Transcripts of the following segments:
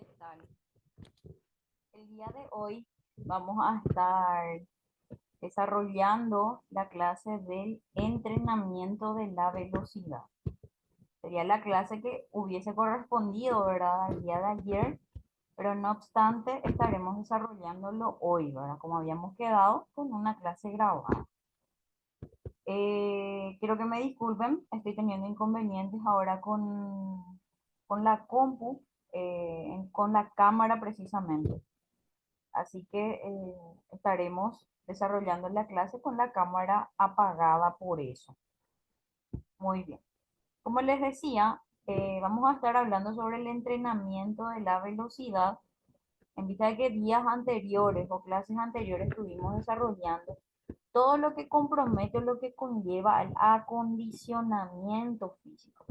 ¿Qué tal? El día de hoy vamos a estar desarrollando la clase del entrenamiento de la velocidad. Sería la clase que hubiese correspondido, ¿verdad?, al día de ayer, pero no obstante estaremos desarrollándolo hoy, ¿verdad? Como habíamos quedado con una clase grabada. Quiero que me disculpen, estoy teniendo inconvenientes ahora con la compu, con la cámara precisamente. Así que estaremos desarrollando la clase con la cámara apagada por eso. Muy bien. Como les decía, vamos a estar hablando sobre el entrenamiento de la velocidad en vista de que días anteriores o clases anteriores estuvimos desarrollando todo lo que compromete o lo que conlleva al acondicionamiento físico,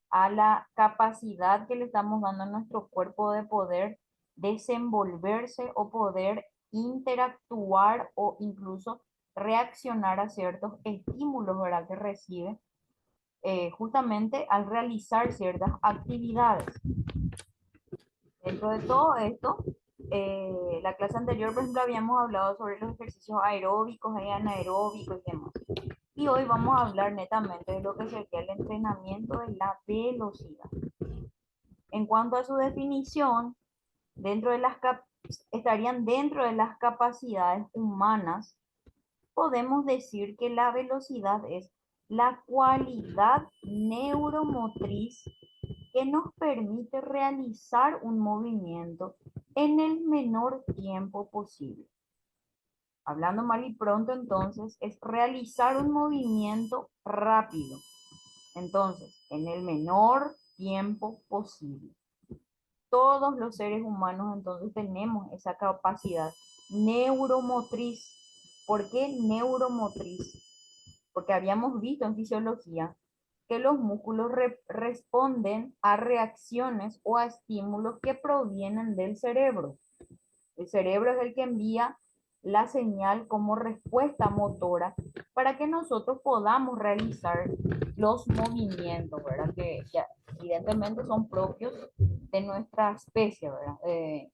a la capacidad que le estamos dando a nuestro cuerpo de poder desenvolverse o poder interactuar o incluso reaccionar a ciertos estímulos, ¿verdad?, que recibe justamente al realizar ciertas actividades. Dentro de todo esto, la clase anterior, por ejemplo, habíamos hablado sobre los ejercicios aeróbicos y anaeróbicos y demás. Y hoy vamos a hablar netamente de lo que sería el entrenamiento de la velocidad. En cuanto a su definición, dentro de las estarían dentro de las capacidades humanas, podemos decir que la velocidad es la cualidad neuromotriz que nos permite realizar un movimiento en el menor tiempo posible. Hablando mal y pronto, entonces, es realizar un movimiento rápido. Entonces, en el menor tiempo posible. Todos los seres humanos entonces tenemos esa capacidad neuromotriz. ¿Por qué neuromotriz? Porque habíamos visto en fisiología que los músculos responden a reacciones o a estímulos que provienen del cerebro. El cerebro es el que envía la señal como respuesta motora para que nosotros podamos realizar los movimientos, ¿verdad? Que ya evidentemente son propios de nuestra especie, ¿verdad? De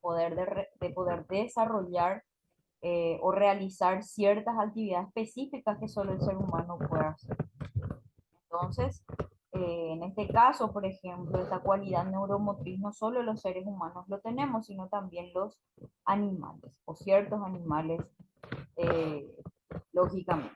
poder desarrollar o realizar ciertas actividades específicas que solo el ser humano puede hacer. Entonces, en este caso, por ejemplo, esta cualidad neuromotriz no solo los seres humanos lo tenemos, sino también los animales o ciertos animales, eh, lógicamente.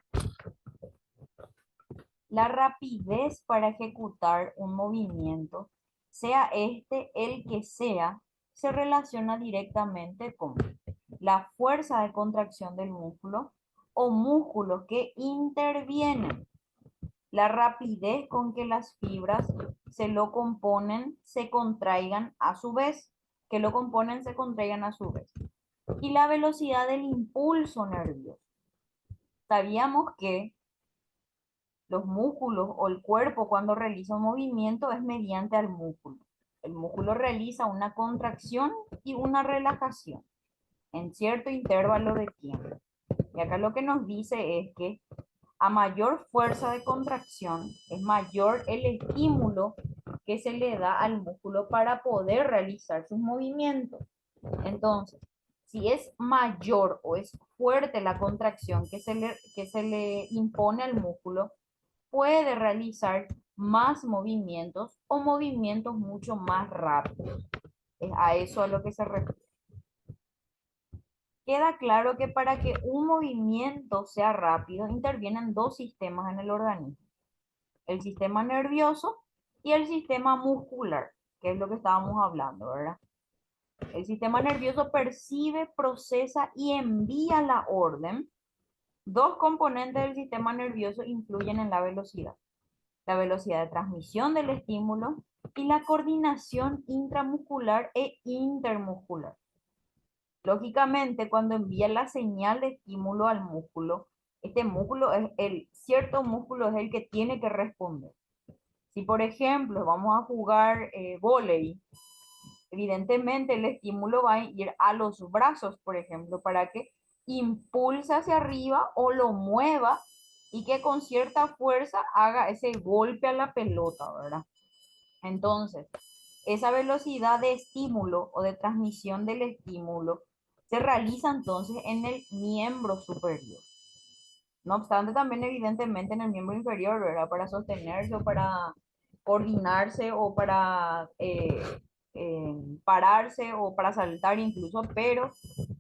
La rapidez para ejecutar un movimiento, sea este el que sea, se relaciona directamente con la fuerza de contracción del músculo o músculos que intervienen, la rapidez con que las fibras se lo componen, se contraigan a su vez, que lo componen, se contraigan a su vez, y la velocidad del impulso nervioso. Sabíamos que los músculos o el cuerpo cuando realiza un movimiento es mediante al músculo. El músculo realiza una contracción y una relajación en cierto intervalo de tiempo. Y acá lo que nos dice es que a mayor fuerza de contracción es mayor el estímulo que se le da al músculo para poder realizar sus movimientos. Entonces, si es mayor o es fuerte la contracción que se le impone al músculo, puede realizar más movimientos o movimientos mucho más rápidos. Es a eso a lo que se refiere. Queda claro que para que un movimiento sea rápido intervienen dos sistemas en el organismo: el sistema nervioso y el sistema muscular, que es lo que estábamos hablando, ¿verdad? El sistema nervioso percibe, procesa y envía la orden. Dos componentes del sistema nervioso influyen en la velocidad: la velocidad de transmisión del estímulo y la coordinación intramuscular e intermuscular. Lógicamente, cuando envía la señal de estímulo al músculo, este músculo es cierto músculo es el que tiene que responder. Si, por ejemplo, vamos a jugar vóley, evidentemente el estímulo va a ir a los brazos, por ejemplo, para que impulse hacia arriba o lo mueva y que con cierta fuerza haga ese golpe a la pelota, ¿verdad? Entonces, esa velocidad de estímulo o de transmisión del estímulo se realiza entonces en el miembro superior. No obstante, también evidentemente en el miembro inferior, ¿verdad? Para sostenerse o para coordinarse o para pararse o para saltar incluso, pero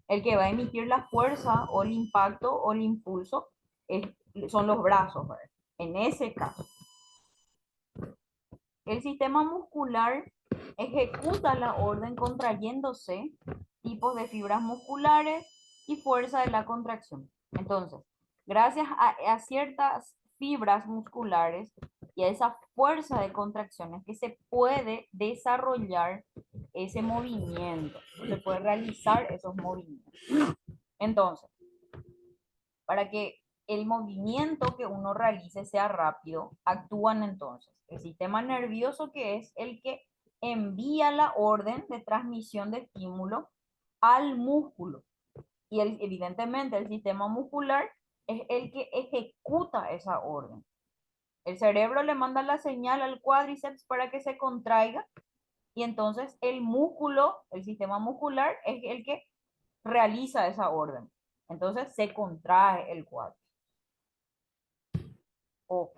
el que va a emitir la fuerza o el impacto o el impulso son los brazos, ¿verdad? En ese caso. El sistema muscular ejecuta la orden contrayéndose, tipos de fibras musculares y fuerza de la contracción. Entonces, gracias a ciertas fibras musculares y a esa fuerza de contracciones que se puede desarrollar ese movimiento, se puede realizar esos movimientos. Entonces, para que el movimiento que uno realice sea rápido, actúan entonces el sistema nervioso, que es el que envía la orden de transmisión de estímulo al músculo. Y evidentemente el sistema muscular es el que ejecuta esa orden. El cerebro le manda la señal al cuádriceps para que se contraiga y entonces el músculo, el sistema muscular, es el que realiza esa orden. Entonces se contrae el cuádriceps. O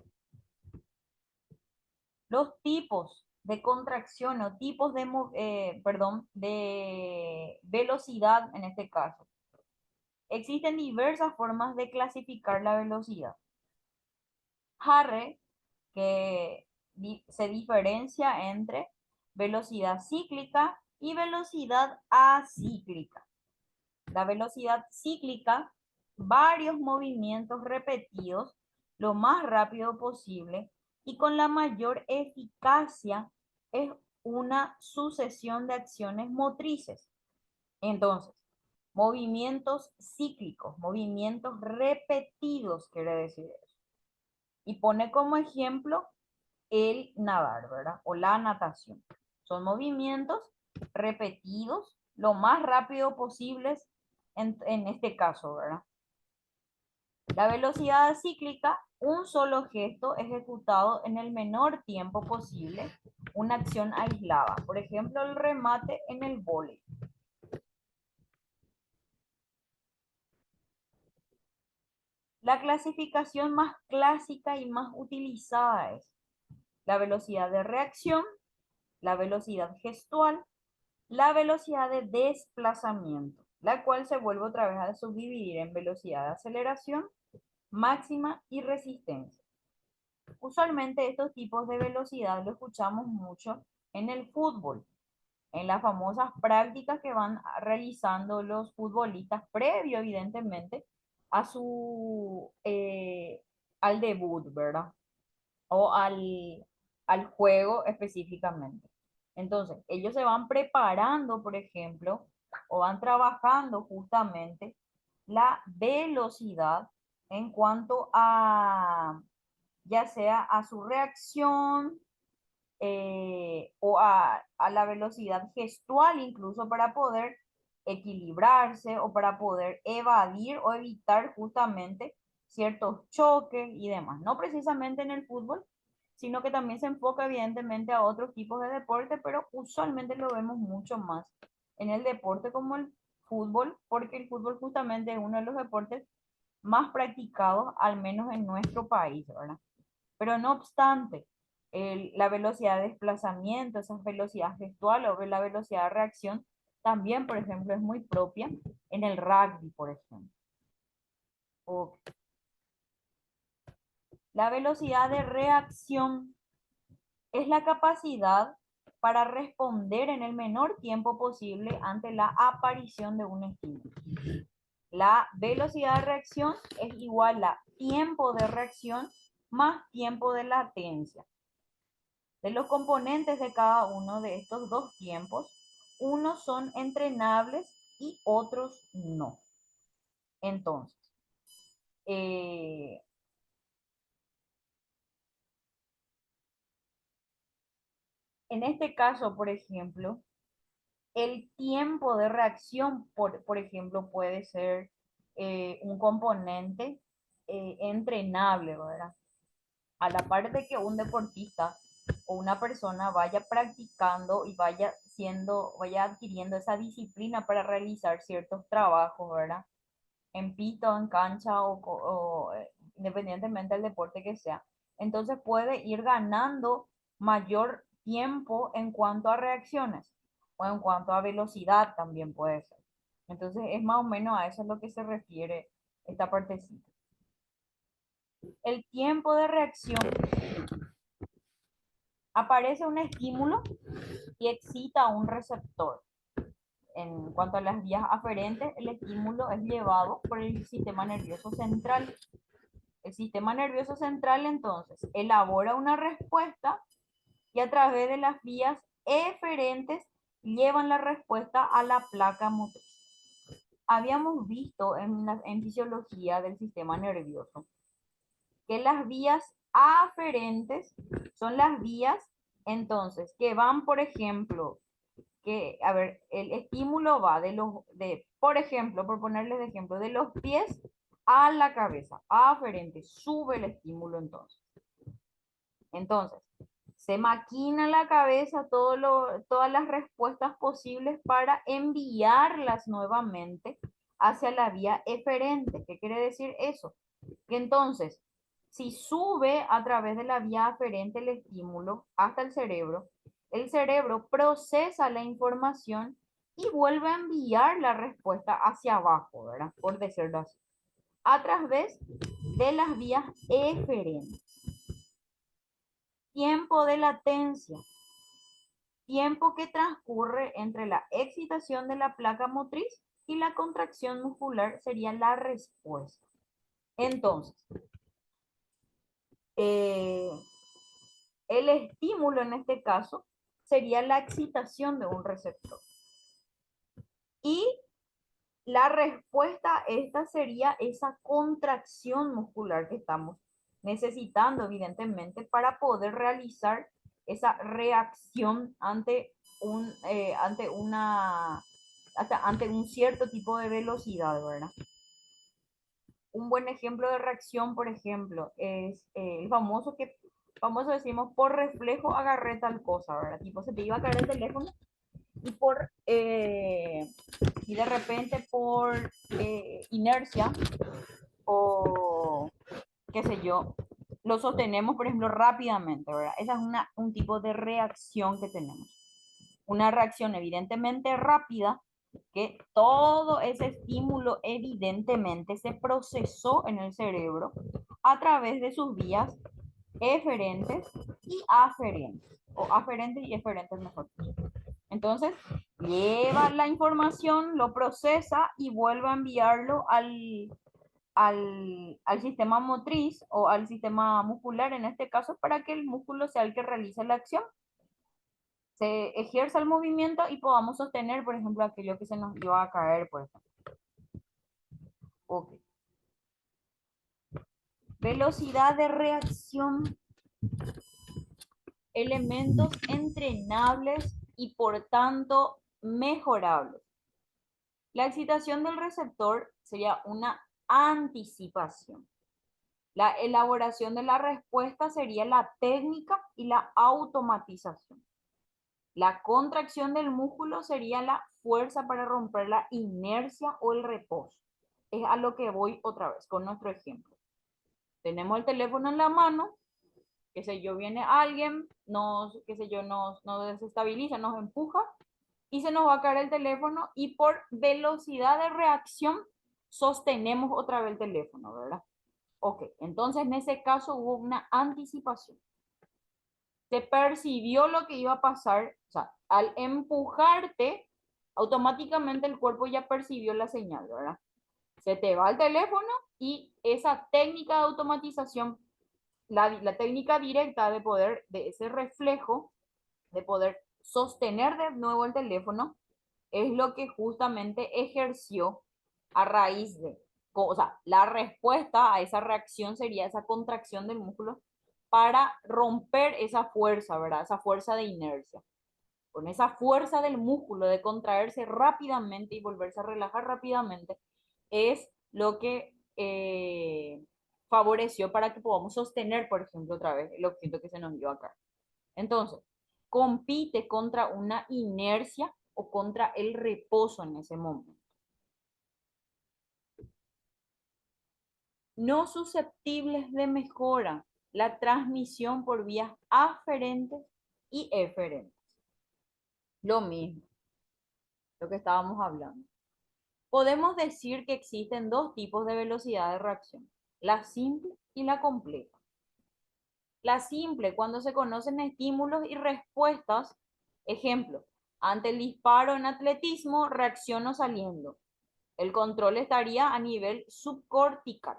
los tipos de contracción o tipos de, de velocidad en este caso. Existen diversas formas de clasificar la velocidad. Harre, que se diferencia entre velocidad cíclica y velocidad acíclica. La velocidad cíclica, varios movimientos repetidos lo más rápido posible y con la mayor eficacia, es una sucesión de acciones motrices. Entonces, movimientos cíclicos, movimientos repetidos, quiere decir eso. Y pone como ejemplo el nadar, ¿verdad? O la natación. Son movimientos repetidos lo más rápido posibles en este caso, ¿verdad? La velocidad cíclica, un solo gesto ejecutado en el menor tiempo posible, una acción aislada. Por ejemplo, el remate en el vóley. La clasificación más clásica y más utilizada es la velocidad de reacción, la velocidad gestual, la velocidad de desplazamiento, la cual se vuelve otra vez a subdividir en velocidad de aceleración, máxima y resistencia. Usualmente estos tipos de velocidad lo escuchamos mucho en el fútbol, en las famosas prácticas que van realizando los futbolistas previo, evidentemente, a su, al debut, ¿verdad? O al juego específicamente. Entonces, ellos se van preparando, por ejemplo, o van trabajando justamente la velocidad en cuanto a, ya sea a su reacción o a la velocidad gestual, incluso para poder equilibrarse o para poder evadir o evitar justamente ciertos choques y demás. No precisamente en el fútbol, sino que también se enfoca evidentemente a otros tipos de deporte, pero usualmente lo vemos mucho más en el deporte como el fútbol, porque el fútbol justamente es uno de los deportes más practicados, al menos en nuestro país, ¿verdad? Pero no obstante, la velocidad de desplazamiento, esa velocidad gestual o la velocidad de reacción, también, por ejemplo, es muy propia en el rugby, por ejemplo. O la velocidad de reacción es la capacidad para responder en el menor tiempo posible ante la aparición de un estímulo. La velocidad de reacción es igual a tiempo de reacción más tiempo de latencia. De los componentes de cada uno de estos dos tiempos, unos son entrenables y otros no. Entonces, eh, en este caso, por ejemplo, el tiempo de reacción, por ejemplo, puede ser un componente entrenable, ¿verdad? A la par de que un deportista o una persona vaya practicando y vaya adquiriendo esa disciplina para realizar ciertos trabajos, ¿verdad? En pito, en cancha independientemente del deporte que sea. Entonces puede ir ganando mayor tiempo en cuanto a reacciones o en cuanto a velocidad también puede ser. Entonces es más o menos a eso es lo que se refiere esta partecita. El tiempo de reacción. Aparece un estímulo y excita a un receptor. En cuanto a las vías aferentes, el estímulo es llevado por el sistema nervioso central. El sistema nervioso central entonces elabora una respuesta y a través de las vías eferentes llevan la respuesta a la placa motriz. Habíamos visto en fisiología del sistema nervioso que las vías aferentes son las vías entonces que van, por ejemplo, que, a ver, el estímulo va por ejemplo, por ponerles de ejemplo, de los pies a la cabeza, aferente, sube el estímulo entonces. Entonces, se maquina en la cabeza todas las respuestas posibles para enviarlas nuevamente hacia la vía eferente. ¿Qué quiere decir eso? Que entonces, si sube a través de la vía aferente el estímulo hasta el cerebro procesa la información y vuelve a enviar la respuesta hacia abajo, ¿verdad? Por decirlo así, a través de las vías eferentes. Tiempo de latencia. Tiempo que transcurre entre la excitación de la placa motriz y la contracción muscular sería la respuesta. Entonces, el estímulo en este caso sería la excitación de un receptor. Y la respuesta a esta sería esa contracción muscular que estamos necesitando, evidentemente, para poder realizar esa reacción ante un cierto tipo de velocidad, ¿verdad? Un buen ejemplo de reacción, por ejemplo, es el famoso decimos, por reflejo agarré tal cosa, ¿verdad? Tipo, se te iba a caer el teléfono y de repente por inercia o qué sé yo, lo sostenemos, por ejemplo, rápidamente, ¿verdad? Esa es un tipo de reacción que tenemos. Una reacción evidentemente rápida, que todo ese estímulo evidentemente se procesó en el cerebro a través de sus vías eferentes y aferentes, o aferentes y eferentes mejor. Entonces, lleva la información, lo procesa y vuelve a enviarlo al sistema motriz o al sistema muscular, en este caso, para que el músculo sea el que realice la acción. Se ejerza el movimiento y podamos sostener, por ejemplo, aquello que se nos iba a caer, por ejemplo. Okay. Velocidad de reacción. Elementos entrenables y por tanto mejorables. La excitación del receptor sería una anticipación. La elaboración de la respuesta sería la técnica y la automatización. La contracción del músculo sería la fuerza para romper la inercia o el reposo. Es a lo que voy otra vez con nuestro ejemplo. Tenemos el teléfono en la mano, qué sé yo, viene alguien, qué sé yo, nos desestabiliza, nos empuja y se nos va a caer el teléfono y por velocidad de reacción sostenemos otra vez el teléfono, ¿verdad? Ok, entonces en ese caso hubo una anticipación. Se percibió lo que iba a pasar, o sea, al empujarte, automáticamente el cuerpo ya percibió la señal, ¿verdad? Se te va el teléfono y esa técnica de automatización, la técnica directa de ese reflejo, de poder sostener de nuevo el teléfono, es lo que justamente ejerció a raíz de, o sea, la respuesta a esa reacción sería esa contracción del músculo para romper esa fuerza, ¿verdad? Esa fuerza de inercia. Con esa fuerza del músculo de contraerse rápidamente y volverse a relajar rápidamente, es lo que favoreció para que podamos sostener, por ejemplo, otra vez el objeto que se nos dio acá. Entonces, compite contra una inercia o contra el reposo en ese momento. No susceptibles de mejora, la transmisión por vías aferentes y eferentes. Lo mismo, lo que estábamos hablando. Podemos decir que existen dos tipos de velocidad de reacción, la simple y la compleja. La simple, cuando se conocen estímulos y respuestas, ejemplo, ante el disparo en atletismo, reacciono saliendo. El control estaría a nivel subcortical.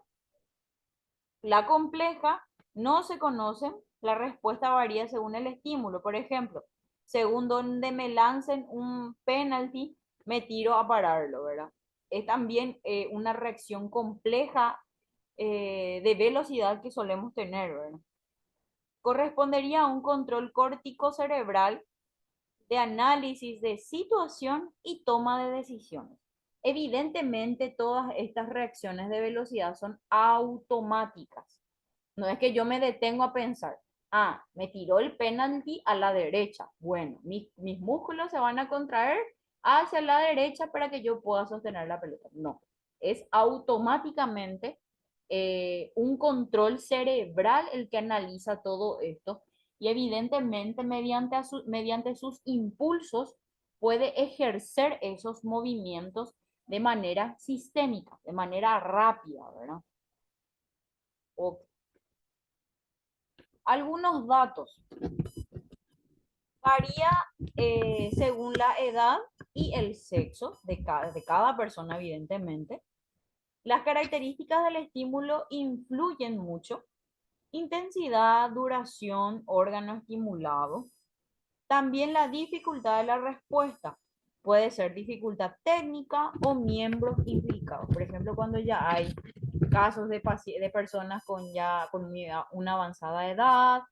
La compleja, no se conocen, la respuesta varía según el estímulo. Por ejemplo, según donde me lancen un penalti, me tiro a pararlo, ¿verdad? Es también una reacción compleja de velocidad que solemos tener, ¿verdad? Correspondería a un control córtico cerebral de análisis de situación y toma de decisiones. Evidentemente, todas estas reacciones de velocidad son automáticas. No es que yo me detengo a pensar, me tiró el penalti a la derecha. Bueno, mis músculos se van a contraer hacia la derecha para que yo pueda sostener la pelota. No, es automáticamente un control cerebral el que analiza todo esto y evidentemente mediante sus impulsos puede ejercer esos movimientos de manera sistémica, de manera rápida, ¿verdad? O algunos datos. Varía según la edad y el sexo de cada persona, evidentemente. Las características del estímulo influyen mucho. Intensidad, duración, órgano estimulado. También la dificultad de la respuesta. Puede ser dificultad técnica o miembros implicados. Por ejemplo, cuando ya hay casos de personas con una avanzada edad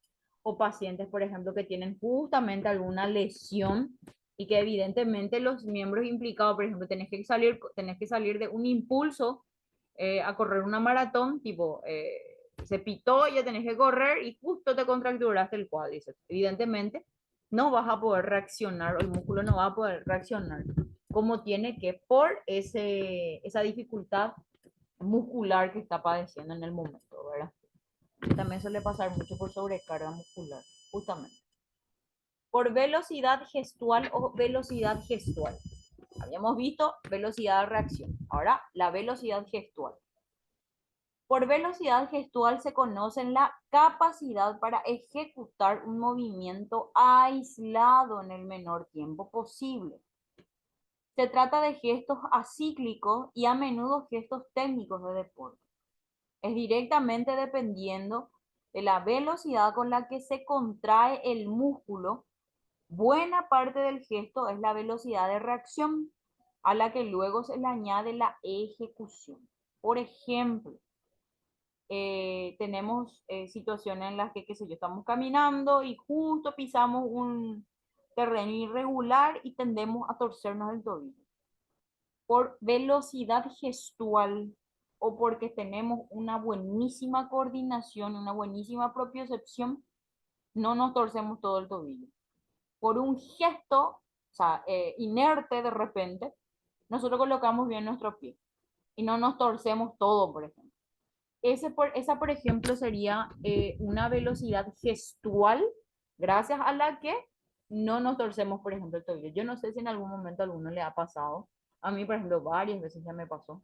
o pacientes, por ejemplo, que tienen justamente alguna lesión y que evidentemente los miembros implicados, por ejemplo, tenés que salir de un impulso a correr una maratón, tipo, se pitó, ya tenés que correr y justo te contracturaste el cuádriceps. Evidentemente, no vas a poder reaccionar, o el músculo no va a poder reaccionar como tiene que por esa dificultad muscular que está padeciendo en el momento, ¿verdad? También suele pasar mucho por sobrecarga muscular, justamente. Por velocidad gestual o velocidad gestual. Habíamos visto velocidad de reacción. Ahora, la velocidad gestual. Por velocidad gestual se conoce la capacidad para ejecutar un movimiento aislado en el menor tiempo posible. Se trata de gestos acíclicos y a menudo gestos técnicos de deporte. Es directamente dependiendo de la velocidad con la que se contrae el músculo. Buena parte del gesto es la velocidad de reacción, a la que luego se le añade la ejecución. Por ejemplo, tenemos situaciones en las que, qué sé yo, estamos caminando y justo pisamos un terreno irregular y tendemos a torcernos el tobillo. Por velocidad gestual o porque tenemos una buenísima coordinación, una buenísima propiocepción, no nos torcemos todo el tobillo. Por un gesto, o sea, inerte de repente, nosotros colocamos bien nuestro pie y no nos torcemos todo, por ejemplo. Esa, por ejemplo, sería una velocidad gestual gracias a la que no nos torcemos, por ejemplo, el tobillo. Yo no sé si en algún momento a alguno le ha pasado. A mí, por ejemplo, varias veces ya me pasó.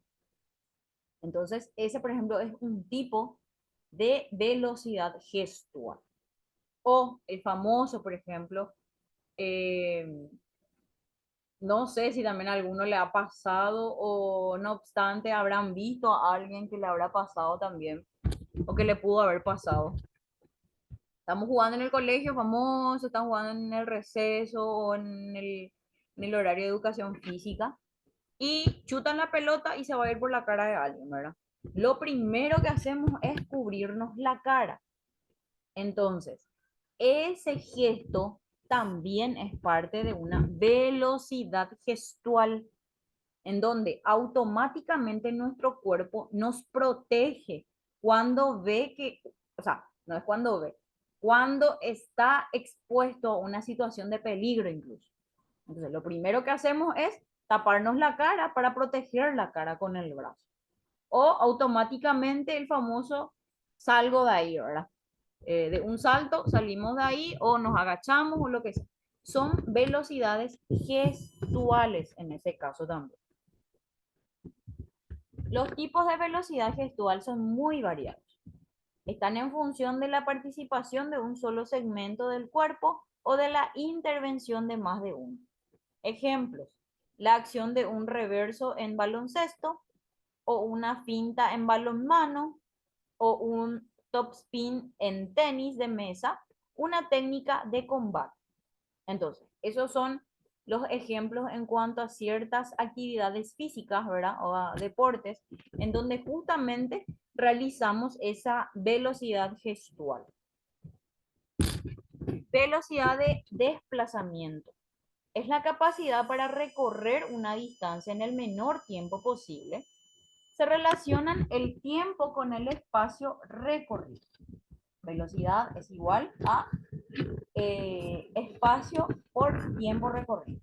Entonces, ese, por ejemplo, es un tipo de velocidad gestual. O el famoso, por ejemplo, eh, no sé si también a alguno le ha pasado o no obstante habrán visto a alguien que le habrá pasado también o que le pudo haber pasado. Estamos jugando en el colegio famoso, están jugando en el receso o en el horario de educación física y chutan la pelota y se va a ir por la cara de alguien, ¿verdad? Lo primero que hacemos es cubrirnos la cara. Entonces, ese gesto también es parte de una velocidad gestual en donde automáticamente nuestro cuerpo nos protege cuando ve que, o sea, no es cuando ve, cuando está expuesto a una situación de peligro incluso. Entonces, lo primero que hacemos es taparnos la cara para proteger la cara con el brazo. O automáticamente el famoso salgo de ahí, ¿verdad? De un salto salimos de ahí o nos agachamos o lo que sea. Son velocidades gestuales en ese caso también. Los tipos de velocidad gestual son muy variados. Están en función de la participación de un solo segmento del cuerpo o de la intervención de más de uno. Ejemplos: la acción de un reverso en baloncesto, o una finta en balonmano, o un topspin en tenis de mesa, una técnica de combate. Entonces, esos son los ejemplos en cuanto a ciertas actividades físicas, ¿verdad? O a deportes, en donde justamente realizamos esa velocidad gestual. Velocidad de desplazamiento. Es la capacidad para recorrer una distancia en el menor tiempo posible. Se relacionan el tiempo con el espacio recorrido. Velocidad es igual a espacio por tiempo recorrido.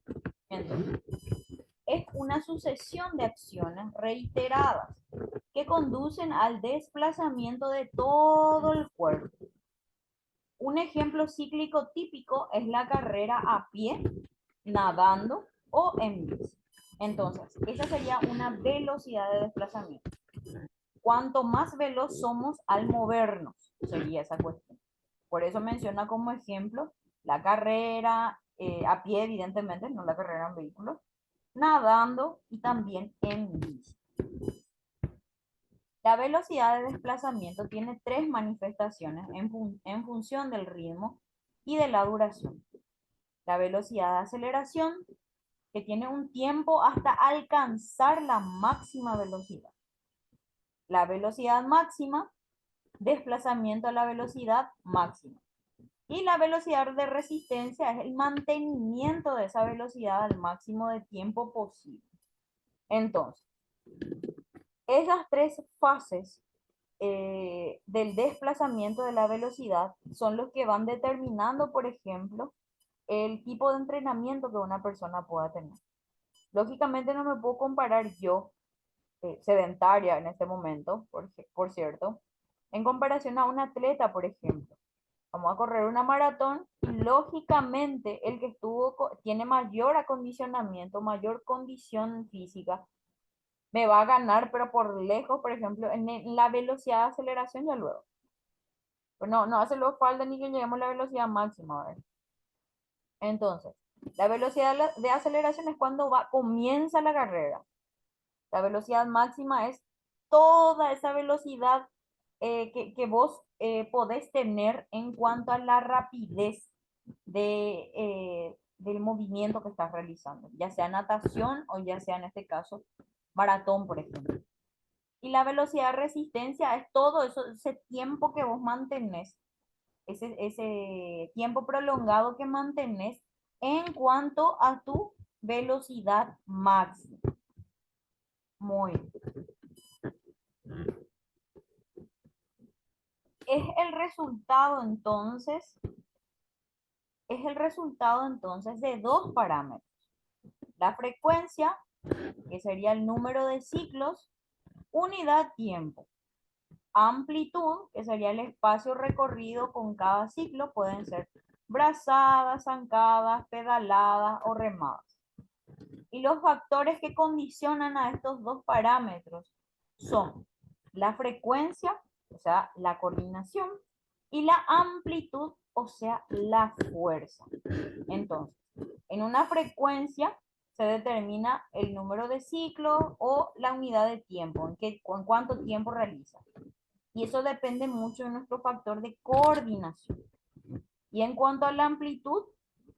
Entonces, es una sucesión de acciones reiteradas que conducen al desplazamiento de todo el cuerpo. Un ejemplo cíclico típico es la carrera a pie, nadando o en bici. Entonces, esa sería una velocidad de desplazamiento. Cuanto más veloz somos al movernos, sería esa cuestión. Por eso menciona como ejemplo la carrera a pie, evidentemente, no la carrera en vehículos, nadando y también en bici. La velocidad de desplazamiento tiene tres manifestaciones en función del ritmo y de la duración. La velocidad de aceleración, que tiene un tiempo hasta alcanzar la máxima velocidad. La velocidad máxima, desplazamiento a la velocidad máxima. Y la velocidad de resistencia es el mantenimiento de esa velocidad al máximo de tiempo posible. Entonces, esas tres fases del desplazamiento de la velocidad son los que van determinando, por ejemplo, el tipo de entrenamiento que una persona pueda tener. Lógicamente no me puedo comparar yo, sedentaria en este momento, por cierto, en comparación a un atleta, por ejemplo. Vamos a correr una maratón y lógicamente el que tiene mayor acondicionamiento, mayor condición física, me va a ganar, pero por lejos, por ejemplo, en la velocidad de aceleración ya luego. Pues no hace lo falta ni que lleguemos a la velocidad máxima, ¿verdad? Entonces, la velocidad de aceleración es cuando comienza la carrera. La velocidad máxima es toda esa velocidad que vos podés tener en cuanto a la rapidez del movimiento que estás realizando, ya sea natación o ya sea en este caso maratón, por ejemplo. Y la velocidad de resistencia es todo eso, ese tiempo que vos mantenés, ese tiempo prolongado que mantenés en cuanto a tu velocidad máxima. Muy bien. Es el resultado entonces, de dos parámetros. La frecuencia, que sería el número de ciclos, unidad tiempo. Amplitud, que sería el espacio recorrido con cada ciclo, pueden ser brazadas, zancadas, pedaladas o remadas. Y los factores que condicionan a estos dos parámetros son la frecuencia, o sea, la coordinación, y la amplitud, o sea, la fuerza. Entonces, en una frecuencia se determina el número de ciclos o la unidad de tiempo, en cuánto tiempo realiza. Y eso depende mucho de nuestro factor de coordinación. Y en cuanto a la amplitud,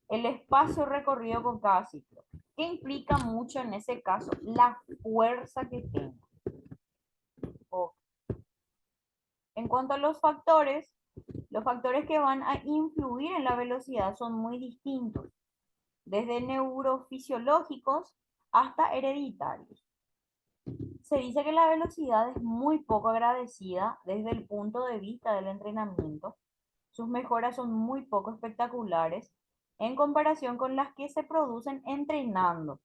el espacio recorrido con cada ciclo, que implica mucho en ese caso la fuerza que tenga. En cuanto a los factores que van a influir en la velocidad son muy distintos, desde neurofisiológicos hasta hereditarios. Se dice que la velocidad es muy poco agradecida desde el punto de vista del entrenamiento, Sus mejoras son muy poco espectaculares en comparación con las que se producen entrenando.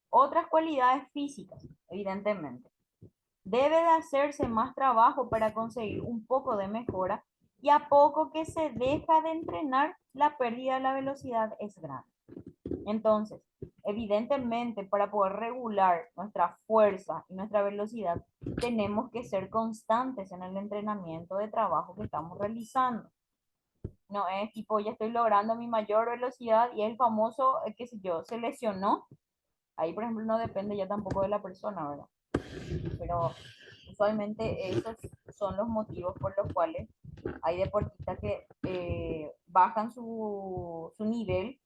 Otras cualidades físicas, evidentemente. Debe de hacerse más trabajo para conseguir un poco de mejora y a poco que se deja de entrenar, la pérdida de la velocidad es grande. Entonces, evidentemente, para poder regular nuestra fuerza y nuestra velocidad, tenemos que ser constantes en el entrenamiento de trabajo que estamos realizando. No es tipo, ya estoy logrando mi mayor velocidad y el famoso, qué sé yo, se lesionó. Ahí, por ejemplo, no depende ya tampoco de la persona, ¿verdad? Pero usualmente esos son los motivos por los cuales hay deportistas que bajan su nivel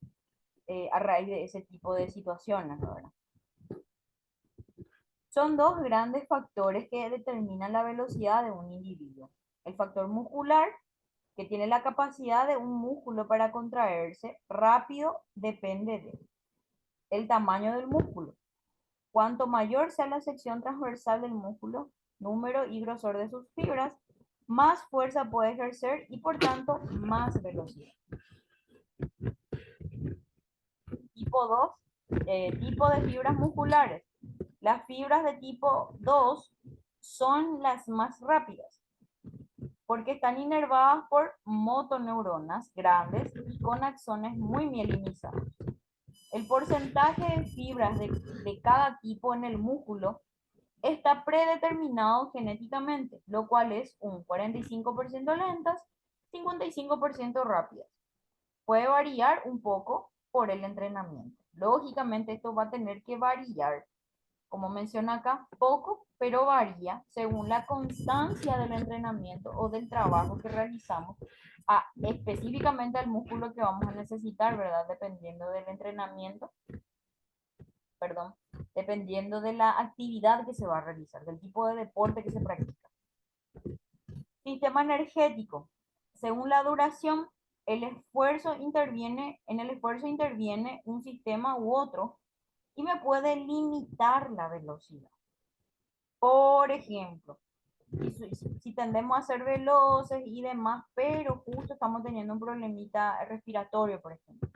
a raíz de ese tipo de situaciones, ¿verdad? Son dos grandes factores que determinan la velocidad de un individuo. El factor muscular, que tiene la capacidad de un músculo para contraerse rápido, depende de el tamaño del músculo. Cuanto mayor sea la sección transversal del músculo, número y grosor de sus fibras, más fuerza puede ejercer y por tanto más velocidad. Tipo 2, tipo de fibras musculares. Las fibras de tipo 2 son las más rápidas porque están inervadas por motoneuronas grandes y con axones muy mielinizados. El porcentaje de fibras de cada tipo en el músculo está predeterminado genéticamente, lo cual es un 45% lentas, 55% rápidas. Puede variar un poco por el entrenamiento. Lógicamente esto va a tener que variar, como menciona acá, poco, pero varía según la constancia del entrenamiento o del trabajo que realizamos específicamente al músculo que vamos a necesitar, ¿verdad? Dependiendo del entrenamiento, perdón, dependiendo de la actividad que se va a realizar, del tipo de deporte que se practica. Sistema energético. Según la duración, en el esfuerzo interviene un sistema u otro y me puede limitar la velocidad. Por ejemplo, si tendemos a ser veloces y demás, pero justo estamos teniendo un problemita respiratorio, por ejemplo,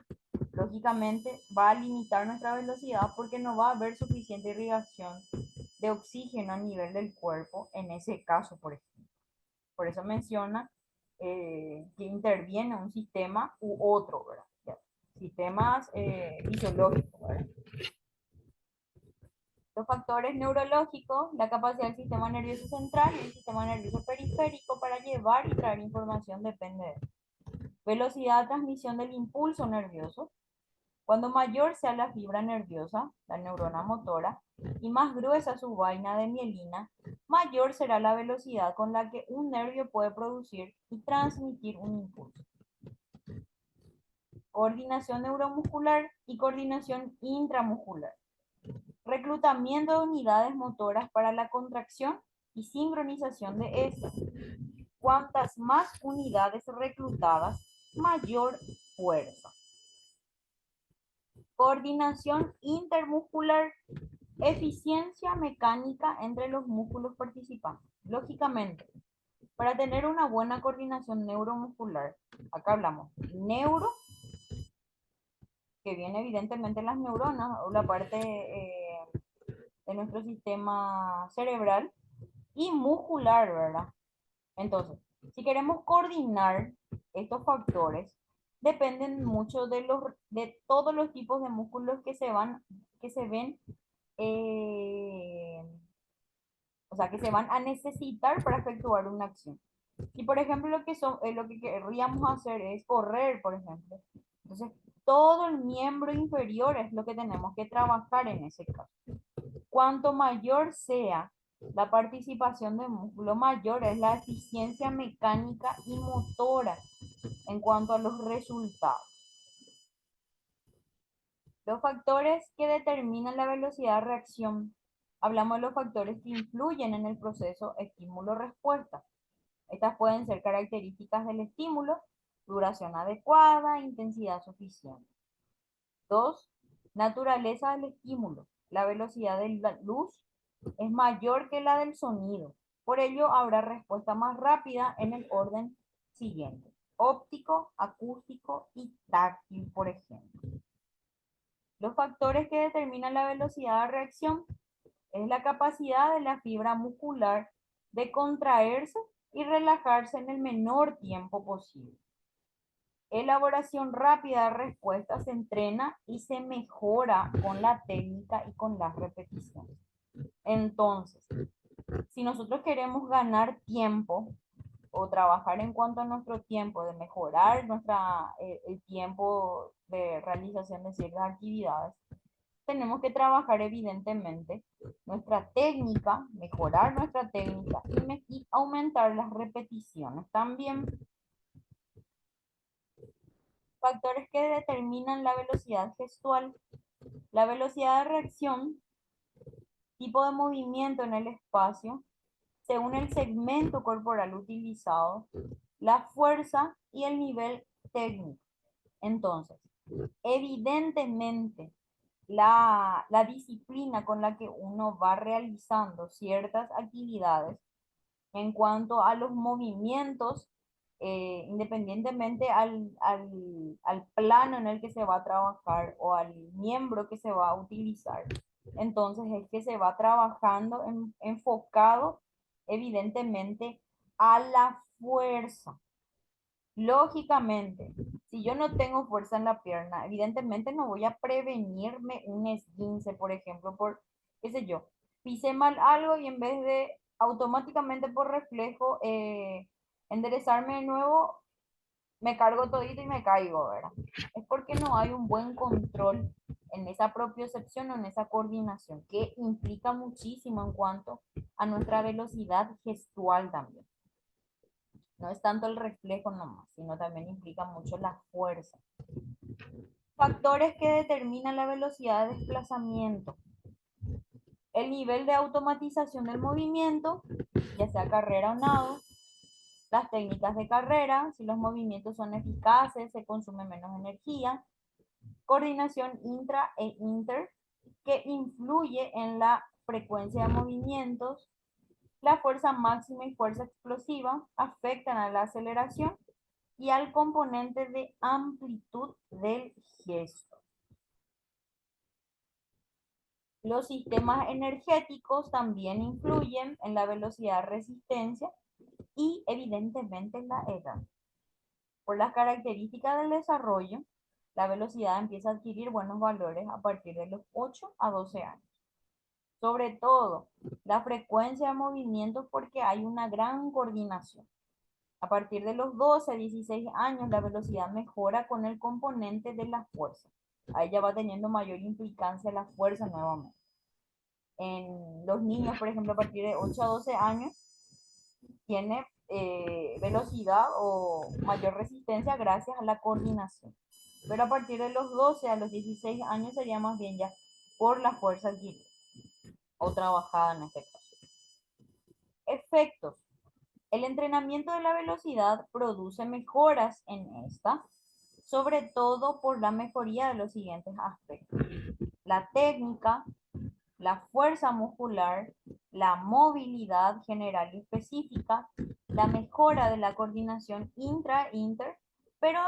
lógicamente va a limitar nuestra velocidad porque no va a haber suficiente irrigación de oxígeno a nivel del cuerpo en ese caso, por ejemplo. Por eso menciona que interviene un sistema u otro, ¿verdad? Sistemas fisiológicos, ¿verdad? Los factores neurológicos, la capacidad del sistema nervioso central y el sistema nervioso periférico para llevar y traer información depende de velocidad de transmisión del impulso nervioso. Cuando mayor sea la fibra nerviosa, la neurona motora, y más gruesa su vaina de mielina, mayor será la velocidad con la que un nervio puede producir y transmitir un impulso. Coordinación neuromuscular y coordinación intramuscular. Reclutamiento de unidades motoras para la contracción y sincronización de estas. Cuantas más unidades reclutadas, mayor fuerza. Coordinación intermuscular, eficiencia mecánica entre los músculos participantes. Lógicamente, para tener una buena coordinación neuromuscular, acá hablamos neuro, que viene evidentemente en las neuronas o la parte de nuestro sistema cerebral, y muscular, ¿verdad? Entonces, si queremos coordinar estos factores, dependen mucho de todos los tipos de músculos que se ven, eh, o sea, que se van a necesitar para efectuar una acción. Y por ejemplo, lo que querríamos hacer es correr, por ejemplo. Entonces, todo el miembro inferior es lo que tenemos que trabajar en ese caso. Cuanto mayor sea la participación de músculo, mayor es la eficiencia mecánica y motora en cuanto a los resultados. Los factores que determinan la velocidad de reacción. Hablamos de los factores que influyen en el proceso estímulo-respuesta. Estas pueden ser características del estímulo, duración adecuada, intensidad suficiente. 2. Naturaleza del estímulo. La velocidad de la luz es mayor que la del sonido. Por ello, habrá respuesta más rápida en el orden siguiente. óptico, acústico y táctil, por ejemplo. Los factores que determinan la velocidad de reacción es la capacidad de la fibra muscular de contraerse y relajarse en el menor tiempo posible. Elaboración rápida de respuesta se entrena y se mejora con la técnica y con las repeticiones. Entonces, si nosotros queremos ganar tiempo o trabajar en cuanto a nuestro tiempo, de mejorar el tiempo de realización de ciertas actividades, tenemos que trabajar evidentemente nuestra técnica, mejorar nuestra técnica y aumentar las repeticiones también. Factores que determinan la velocidad gestual. La velocidad de reacción, tipo de movimiento en el espacio, según el segmento corporal utilizado, la fuerza y el nivel técnico. Entonces, evidentemente, la disciplina con la que uno va realizando ciertas actividades en cuanto a los movimientos, independientemente al plano en el que se va a trabajar o al miembro que se va a utilizar. Entonces es que se va trabajando enfocado evidentemente a la fuerza. Lógicamente, si yo no tengo fuerza en la pierna, evidentemente no voy a prevenirme un esguince, por ejemplo, por, qué sé yo, pisé mal algo y en vez de automáticamente por reflejo enderezarme de nuevo, me cargo todito y me caigo, ¿verdad? Es porque no hay un buen control en esa propiocepción o en esa coordinación, que implica muchísimo en cuanto a nuestra velocidad gestual también. No es tanto el reflejo nomás, sino también implica mucho la fuerza. Factores que determinan la velocidad de desplazamiento. El nivel de automatización del movimiento, ya sea carrera o nado. Las técnicas de carrera, si los movimientos son eficaces, se consume menos energía. Coordinación intra e inter, que influye en la frecuencia de movimientos. La fuerza máxima y fuerza explosiva afectan a la aceleración y al componente de amplitud del gesto. Los sistemas energéticos también influyen en la velocidad de resistencia y evidentemente en la edad. Por las características del desarrollo, la velocidad empieza a adquirir buenos valores a partir de los 8 a 12 años. Sobre todo, la frecuencia de movimientos porque hay una gran coordinación. A partir de los 12 a 16 años, la velocidad mejora con el componente de la fuerza. Ahí ya va teniendo mayor implicancia la fuerza nuevamente. En los niños, por ejemplo, a partir de 8 a 12 años, tiene velocidad o mayor resistencia gracias a la coordinación. Pero a partir de los 12 a los 16 años sería más bien ya por la fuerza adquirida o trabajada en este caso. Efectos. El entrenamiento de la velocidad produce mejoras en esta, sobre todo por la mejoría de los siguientes aspectos: la técnica, la fuerza muscular, la movilidad general y específica, la mejora de la coordinación intra-inter, pero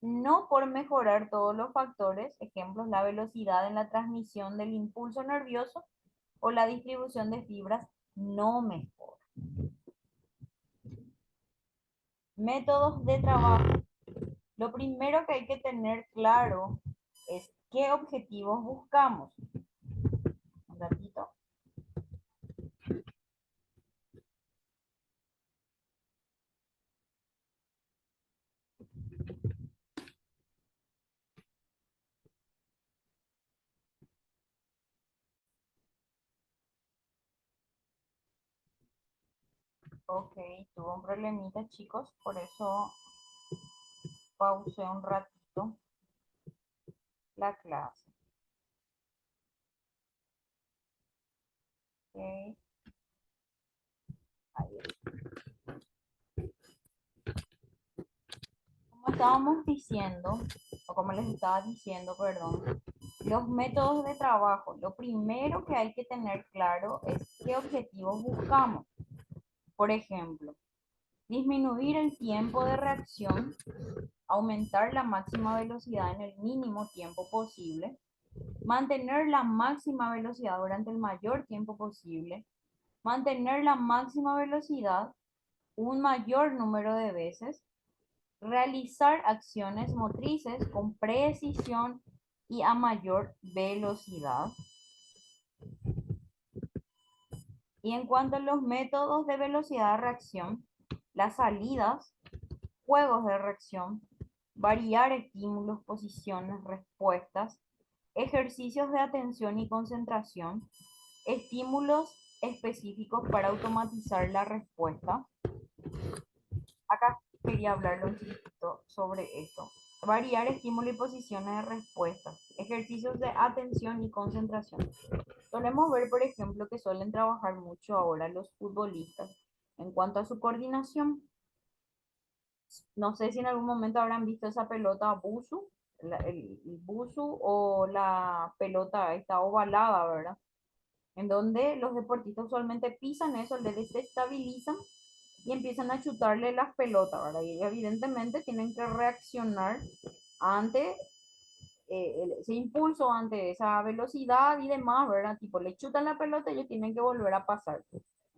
no por mejorar todos los factores, ejemplos, la velocidad en la transmisión del impulso nervioso o la distribución de fibras, no mejora. Métodos de trabajo. Lo primero que hay que tener claro es qué objetivos buscamos. Un ratito. Ok, tuvo un problemita, chicos, por eso pausé un ratito la clase. Ok, ahí está. Como estábamos diciendo, o como les estaba diciendo, perdón, los métodos de trabajo. Lo primero que hay que tener claro es qué objetivos buscamos. Por ejemplo, Disminuir el tiempo de reacción, aumentar la máxima velocidad en el mínimo tiempo posible, mantener la máxima velocidad durante el mayor tiempo posible, mantener la máxima velocidad un mayor número de veces, realizar acciones motrices con precisión y a mayor velocidad. Y en cuanto a los métodos de velocidad de reacción, las salidas, juegos de reacción, variar estímulos, posiciones, respuestas, ejercicios de atención y concentración, estímulos específicos para automatizar la respuesta. Acá quería hablarle un poquito sobre esto. Variar estímulo y posiciones de respuesta, ejercicios de atención y concentración. Solemos ver, por ejemplo, que suelen trabajar mucho ahora los futbolistas en cuanto a su coordinación. No sé si en algún momento habrán visto esa pelota busu, el busu o la pelota esta ovalada, ¿verdad? En donde los deportistas usualmente pisan eso, le desestabilizan y empiezan a chutarle las pelotas, ¿verdad? Y evidentemente tienen que reaccionar ante ese impulso, ante esa velocidad y demás, ¿verdad? Tipo, le chutan la pelota y ellos tienen que volver a pasar.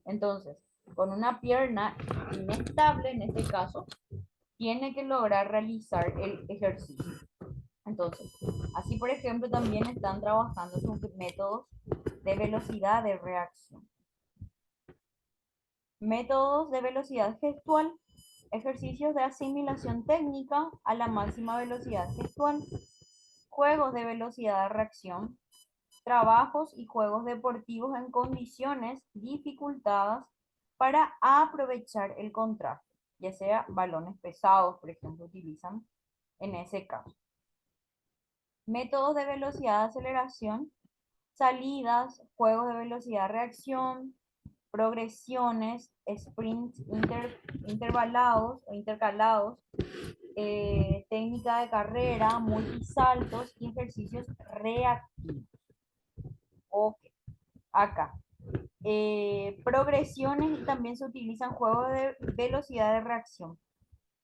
Entonces, con una pierna inestable, en este caso, tiene que lograr realizar el ejercicio. Entonces, así por ejemplo, también están trabajando sus métodos de velocidad de reacción. Métodos de velocidad gestual, ejercicios de asimilación técnica a la máxima velocidad gestual, juegos de velocidad de reacción, trabajos y juegos deportivos en condiciones dificultadas para aprovechar el contraste, ya sea balones pesados, por ejemplo, utilizan en ese caso. Métodos de velocidad de aceleración, salidas, juegos de velocidad de reacción, progresiones, sprints intervalados o intercalados, técnica de carrera, multisaltos y ejercicios reactivos. Ok, acá. Progresiones y también se utilizan juegos de velocidad de reacción.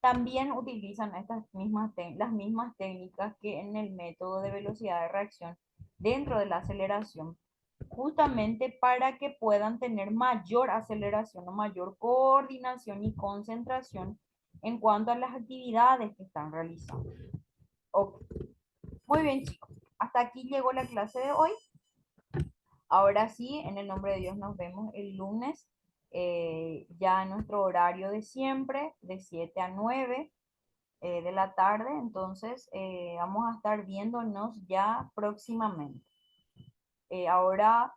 También utilizan las mismas técnicas que en el método de velocidad de reacción dentro de la aceleración, justamente para que puedan tener mayor aceleración o mayor coordinación y concentración en cuanto a las actividades que están realizando. Ok, muy bien chicos, hasta aquí llegó la clase de hoy. Ahora sí, en el nombre de Dios nos vemos el lunes, ya en nuestro horario de siempre, de 7 a 9 de la tarde. Entonces, vamos a estar viéndonos ya próximamente. Ahora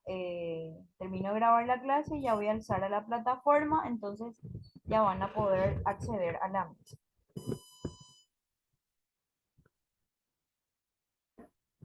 termino de grabar la clase y ya voy a alzar a la plataforma, entonces ya van a poder acceder a la misma.